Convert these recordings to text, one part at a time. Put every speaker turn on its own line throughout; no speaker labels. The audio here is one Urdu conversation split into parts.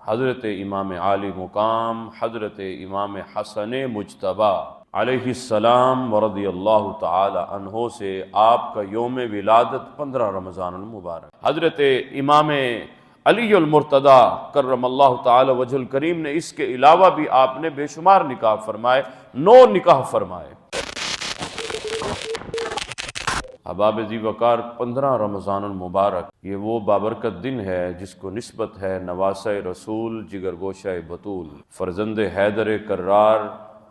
حضرت امام عالی مقام حضرت امام حسن مجتبی علیہ السلام ورضی اللہ تعالی عنہ سے آپ کا یوم ولادت 15 رمضان المبارک۔ حضرت امام علی المرتضی کرم اللہ تعالی وجہ الکریم نے اس کے علاوہ بھی آپ نے بے شمار نکاح فرمائے، 9 نکاح فرمائے۔ احباب ذی وقار، 15 رمضان المبارک یہ وہ بابرکت دن ہے جس کو نسبت ہے نواسہ رسول جگر گوشہ بطول فرزند حیدر کرار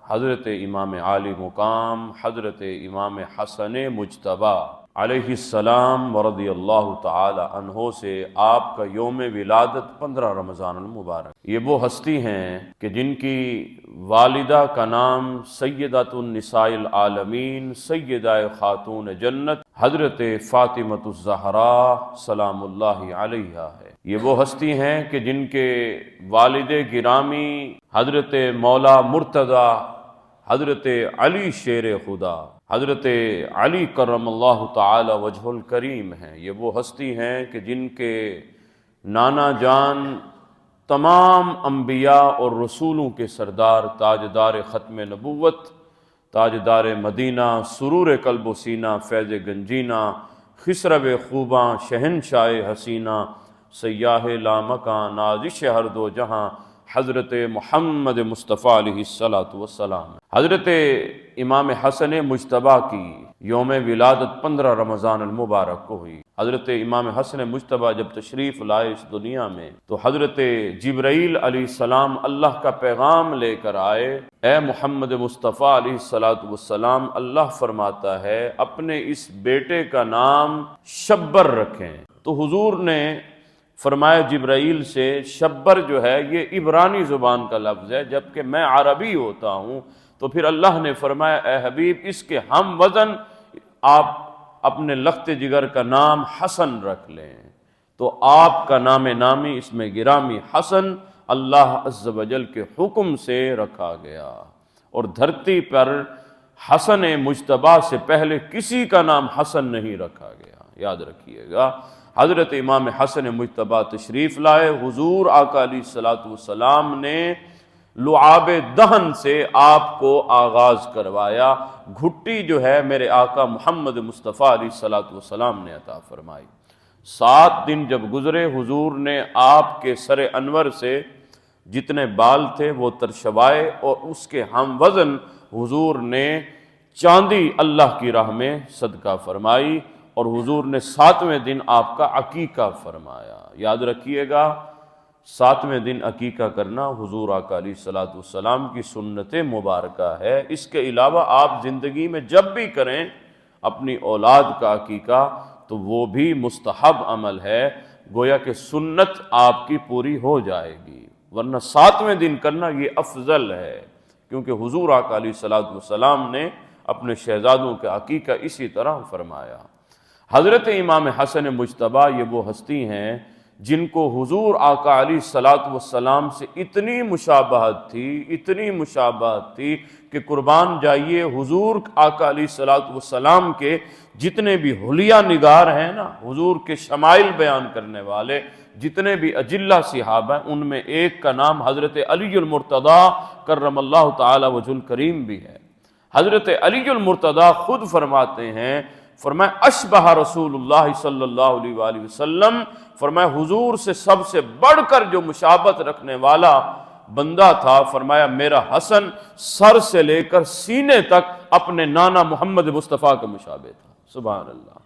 حضرت امام عالی مقام حضرت امام حسن مجتبی علیہ السلام ورضی اللہ تعالی عنہ سے آپ کا یوم ولادت 15 رمضان المبارک۔ یہ وہ ہستی ہیں کہ جن کی والدہ کا نام سیدۃ النساء العالمین سیدہ خاتون جنت حضرت فاطمۃ الزہراء سلام اللہ علیہا ہے۔ یہ وہ ہستی ہیں کہ جن کے والد گرامی حضرت مولا مرتضی حضرت علی شیر خدا حضرت علی کرم اللہ تعالی وجہ الکریم ہیں۔ یہ وہ ہستی ہیں کہ جن کے نانا جان تمام انبیاء اور رسولوں کے سردار تاجدار ختم نبوت تاجدار مدینہ سرور قلب و سینہ فیض گنجینہ خسرو خوباں شہنشاہ حسینہ سیاہ لامکاں نازش ہر دو جہاں حضرت محمد مصطفیٰ علیہ السلام۔ حضرت امام حسن مجتبی کی یوم ولادت 15 رمضان المبارک کو ہوئی۔ حضرت امام حسن مجتبی جب تشریف لائے اس دنیا میں تو حضرت جبرائیل علیہ السلام اللہ کا پیغام لے کر آئے، اے محمد مصطفیٰ علیہ السلام، اللہ فرماتا ہے اپنے اس بیٹے کا نام شبر رکھیں۔ تو حضور نے فرمایا جبرائیل سے شبر جو ہے یہ عبرانی زبان کا لفظ ہے جبکہ میں عربی ہوتا ہوں، تو پھر اللہ نے فرمایا اے حبیب اس کے ہم وزن آپ اپنے لخت جگر کا نام حسن رکھ لیں۔ تو آپ کا نام نامی اس میں گرامی حسن اللہ عز و جل کے حکم سے رکھا گیا، اور دھرتی پر حسن مجتبی سے پہلے کسی کا نام حسن نہیں رکھا گیا، یاد رکھیے گا۔ حضرت امام حسن مجتبی تشریف لائے، حضور آقا علیہ السلام نے لعاب دہن سے آپ کو آغاز کروایا۔ گھٹی جو ہے میرے آقا محمد مصطفیٰ علیہ السلام نے عطا فرمائی۔ 7 دن جب گزرے حضور نے آپ کے سر انور سے جتنے بال تھے وہ ترشوائے، اور اس کے ہم وزن حضور نے چاندی اللہ کی راہ میں صدقہ فرمائی، اور حضور نے 7ویں دن آپ کا عقیقہ فرمایا۔ یاد رکھیے گا 7ویں دن عقیقہ کرنا حضور آقا علیہ السلام کی سنت مبارکہ ہے۔ اس کے علاوہ آپ زندگی میں جب بھی کریں اپنی اولاد کا عقیقہ تو وہ بھی مستحب عمل ہے، گویا کہ سنت آپ کی پوری ہو جائے گی، ورنہ 7ویں دن کرنا یہ افضل ہے، کیونکہ حضور آقا علیہ السلام نے اپنے شہزادوں کا عقیقہ اسی طرح فرمایا۔ حضرت امام حسن مجتبی یہ وہ ہستی ہیں جن کو حضور آقا علیہ السلام سے اتنی مشابہت تھی کہ قربان جائیے حضور آقا علیہ السلام کے جتنے بھی حلیہ نگار ہیں نا، حضور کے شمائل بیان کرنے والے جتنے بھی اجلہ صحابہ ہیں، ان میں ایک کا نام حضرت علی المرتضی کرم اللہ تعالی وجہ الکریم بھی ہے۔ حضرت علی المرتضی خود فرماتے ہیں، فرمایا اشبہ رسول اللہ صلی اللہ علیہ وآلہ وسلم، فرمایا حضور سے سب سے بڑھ کر جو مشابہت رکھنے والا بندہ تھا، فرمایا میرا حسن سر سے لے کر سینے تک اپنے نانا محمد مصطفیٰ کا مشابہ تھا، سبحان اللہ۔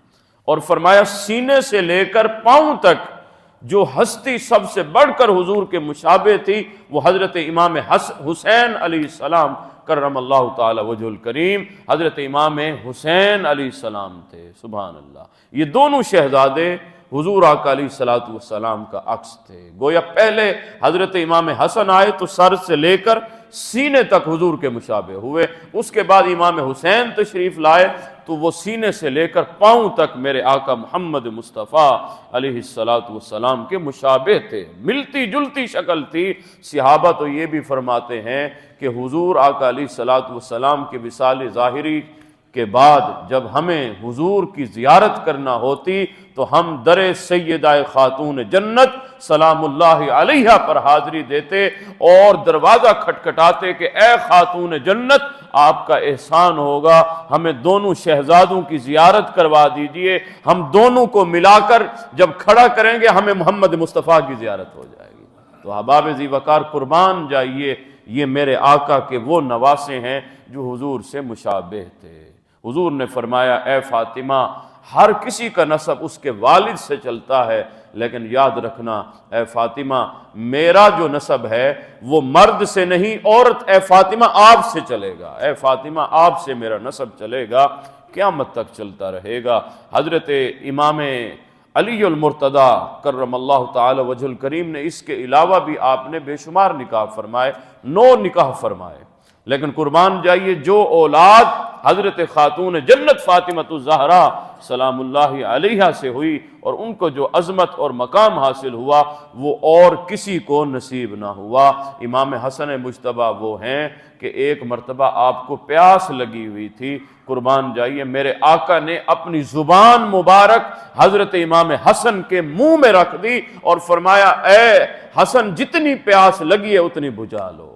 اور فرمایا سینے سے لے کر پاؤں تک جو ہستی سب سے بڑھ کر حضور کے مشابہ تھی وہ حضرت امام حسین علیہ السلام کرم اللہ تعالی وجہ الکریم، حضرت امام حسین علیہ السلام تھے، سبحان اللہ۔ یہ دونوں شہزادے حضور آقا علیہ السلام کا عکس تھے، گویا پہلے حضرت امام حسن آئے تو سر سے لے کر سینے تک حضور کے مشابہ ہوئے، اس کے بعد امام حسین تشریف لائے تو وہ سینے سے لے کر پاؤں تک میرے آقا محمد مصطفیٰ علیہ السلام کے مشابہ تھے، ملتی جلتی شکل تھی۔ صحابہ تو یہ بھی فرماتے ہیں کہ حضور آقا علیہ السلام کی وصال ظاہری کے بعد جب ہمیں حضور کی زیارت کرنا ہوتی تو ہم در سیدہ خاتون جنت سلام اللہ علیہا پر حاضری دیتے اور دروازہ کھٹکھٹاتے کہ اے خاتون جنت آپ کا احسان ہوگا، ہمیں دونوں شہزادوں کی زیارت کروا دیجئے، ہم دونوں کو ملا کر جب کھڑا کریں گے ہمیں محمد مصطفیٰ کی زیارت ہو جائے گی۔ تو احباب ذی وقار قربان جائیے، یہ میرے آقا کے وہ نواسے ہیں جو حضور سے مشابہ تھے۔ حضور نے فرمایا اے فاطمہ، ہر کسی کا نسب اس کے والد سے چلتا ہے، لیکن یاد رکھنا اے فاطمہ میرا جو نسب ہے وہ مرد سے نہیں، عورت اے فاطمہ آپ سے چلے گا، اے فاطمہ آپ سے میرا نسب چلے گا، قیامت تک چلتا رہے گا۔ حضرت امام علی المرتضی کرم اللہ تعالی وجہ الکریم نے اس کے علاوہ بھی آپ نے بے شمار نکاح فرمائے، 9 نکاح فرمائے، لیکن قربان جائیے جو اولاد حضرت خاتون جنت فاطمہ الزہرا سلام اللہ علیہا سے ہوئی اور ان کو جو عظمت اور مقام حاصل ہوا وہ اور کسی کو نصیب نہ ہوا۔ امام حسن مجتبیٰ وہ ہیں کہ ایک مرتبہ آپ کو پیاس لگی ہوئی تھی، قربان جائیے میرے آقا نے اپنی زبان مبارک حضرت امام حسن کے منہ میں رکھ دی اور فرمایا اے حسن جتنی پیاس لگی ہے اتنی بجھا لو۔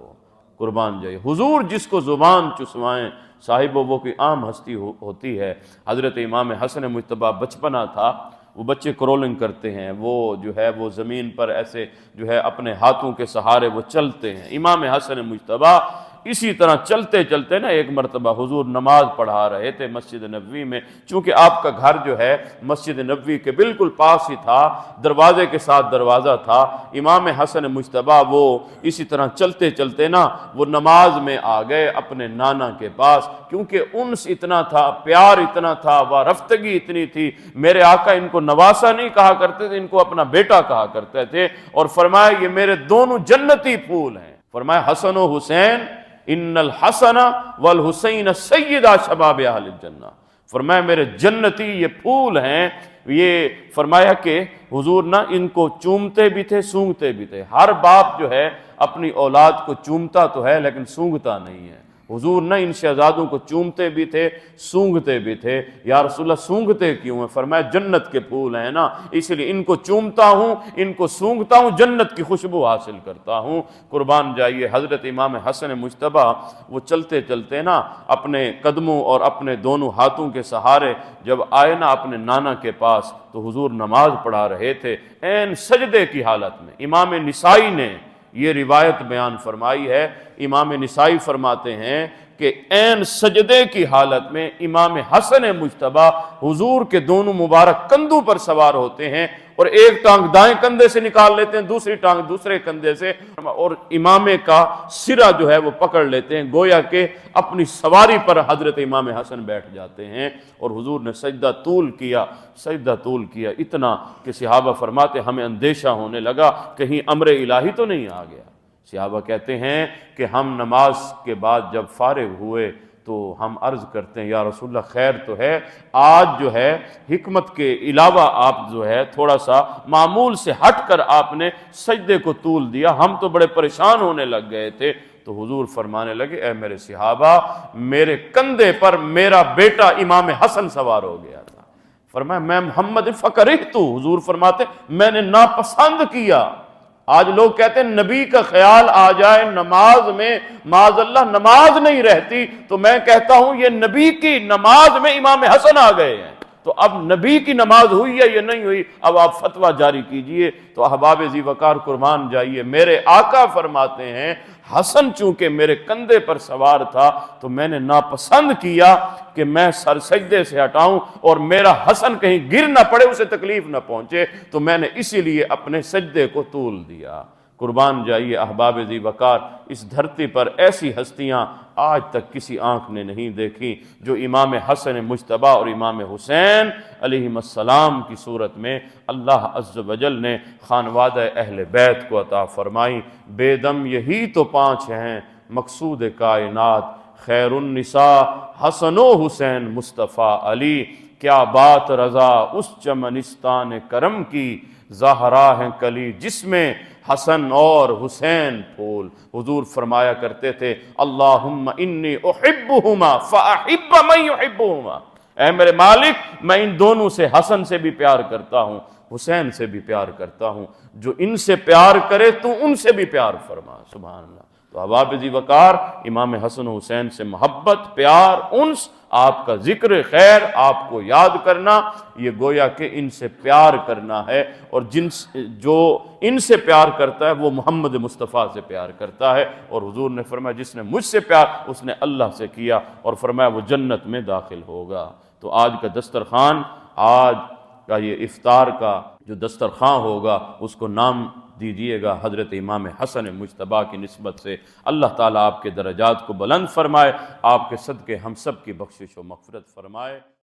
قربان جائیے حضور جس کو زبان چسوائیں صاحب وہ کوئی عام ہستی ہوتی ہے۔ حضرت امام حسن مجتبیٰ بچپنا تھا، وہ بچے کرولنگ کرتے ہیں، وہ جو ہے وہ زمین پر ایسے جو ہے اپنے ہاتھوں کے سہارے وہ چلتے ہیں۔ امام حسن مجتبیٰ اسی طرح چلتے چلتے نا ایک مرتبہ حضور نماز پڑھا رہے تھے مسجد نبوی میں، چونکہ آپ کا گھر جو ہے مسجد نبوی کے بالکل پاس ہی تھا، دروازے کے ساتھ دروازہ تھا۔ امام حسن مجتبیٰ وہ اسی طرح چلتے چلتے نا وہ نماز میں آ گئے اپنے نانا کے پاس، کیونکہ انس اتنا تھا، پیار اتنا تھا، وارفتگی اتنی تھی۔ میرے آقا ان کو نواسا نہیں کہا کرتے تھے، ان کو اپنا بیٹا کہا کرتے تھے، اور فرمایا یہ میرے دونوں جنتی پھول ہیں۔ فرمایا حسن و حسین ان الحسن والحسین سیدہ شباب اہل الجنہ، فرمایا میرے جنتی یہ پھول ہیں۔ یہ فرمایا کہ حضور نا ان کو چومتے بھی تھے سونگتے بھی تھے۔ ہر باپ جو ہے اپنی اولاد کو چومتا تو ہے لیکن سونگتا نہیں ہے۔ حضور نہ ان شہزادوں کو چومتے بھی تھے سونگتے بھی تھے۔ یا رسول اللہ سونگتے کیوں ہیں؟ فرمایا جنت کے پھول ہیں نا، اس لیے ان کو چومتا ہوں، ان کو سونگتا ہوں، جنت کی خوشبو حاصل کرتا ہوں۔ قربان جائیے حضرت امام حسن مجتبیٰ وہ چلتے چلتے نا اپنے قدموں اور اپنے دونوں ہاتھوں کے سہارے جب آئے نا اپنے نانا کے پاس تو حضور نماز پڑھا رہے تھے عین سجدے کی حالت میں۔ امام نسائی نے یہ روایت بیان فرمائی ہے، امام نسائی فرماتے ہیں کہ عین سجدے کی حالت میں امام حسن مجتبیٰ حضور کے دونوں مبارک کندھوں پر سوار ہوتے ہیں، اور ایک ٹانگ دائیں کندھے سے نکال لیتے ہیں، دوسری ٹانگ دوسرے کندھے سے، اور امام کا سرہ جو ہے وہ پکڑ لیتے ہیں، گویا کہ اپنی سواری پر حضرت امام حسن بیٹھ جاتے ہیں۔ اور حضور نے سجدہ طول کیا اتنا کہ صحابہ فرماتے ہمیں اندیشہ ہونے لگا کہیں امر الہی تو نہیں آ گیا۔ صحابہ کہتے ہیں کہ ہم نماز کے بعد جب فارغ ہوئے تو ہم عرض کرتے ہیں یا رسول اللہ خیر تو ہے، آج جو ہے حکمت کے علاوہ آپ جو ہے تھوڑا سا معمول سے ہٹ کر آپ نے سجدے کو طول دیا، ہم تو بڑے پریشان ہونے لگ گئے تھے۔ تو حضور فرمانے لگے اے میرے صحابہ میرے کندھے پر میرا بیٹا امام حسن سوار ہو گیا تھا۔ فرمایا میں محمد فکرہت، حضور فرماتے میں نے ناپسند کیا۔ آج لوگ کہتے ہیں نبی کا خیال آ جائے نماز میں معاذ اللہ نماز نہیں رہتی، تو میں کہتا ہوں یہ نبی کی نماز میں امام حسن آ گئے ہیں، تو اب نبی کی نماز ہوئی ہے یا نہیں ہوئی اب آپ فتویٰ جاری کیجئے۔ تو احباب ذی وقار قربان جائیے میرے آقا فرماتے ہیں حسن چونکہ میرے کندھے پر سوار تھا تو میں نے ناپسند کیا کہ میں سر سجدے سے ہٹاؤں اور میرا حسن کہیں گر نہ پڑے، اسے تکلیف نہ پہنچے، تو میں نے اسی لیے اپنے سجدے کو طول دیا۔ قربان جائیے احباب ذی وقار اس دھرتی پر ایسی ہستیاں آج تک کسی آنکھ نے نہیں دیکھی جو امام حسن مجتبیٰ اور امام حسین علیہم السلام کی صورت میں اللہ عز و جل نے خانوادہ اہل بیت کو عطا فرمائی۔ بے دم یہی تو 5 ہیں مقصود کائنات، خیر النساء حسن و حسین مصطفیٰ علی، کیا بات رضا اس چمنستان کرم کی، زہرا ہیں کلی جس میں حسن اور حسین پھول۔ حضور فرمایا کرتے تھے اللہم انی احبہما فاحب من یحبہما، اے میرے مالک میں ان دونوں سے، حسن سے بھی پیار کرتا ہوں، حسین سے بھی پیار کرتا ہوں، جو ان سے پیار کرے تو ان سے بھی پیار فرما۔ سبحان اللہ۔ تو احباب ذی وقار امام حسن و حسین سے محبت، پیار، انس، آپ کا ذکر خیر، آپ کو یاد کرنا، یہ گویا کہ ان سے پیار کرنا ہے، اور جو ان سے پیار کرتا ہے وہ محمد مصطفیٰ سے پیار کرتا ہے، اور حضور نے فرمایا جس نے مجھ سے پیار اس نے اللہ سے کیا، اور فرمایا وہ جنت میں داخل ہوگا۔ تو آج کا دسترخوان، آج کا یہ افطار کا جو دسترخوان ہوگا اس کو نام دیجیے گا حضرت امام حسن مجتبیٰ کی نسبت سے۔ اللہ تعالیٰ آپ کے درجات کو بلند فرمائے، آپ کے صدقے ہم سب کی بخشش و مغفرت فرمائے۔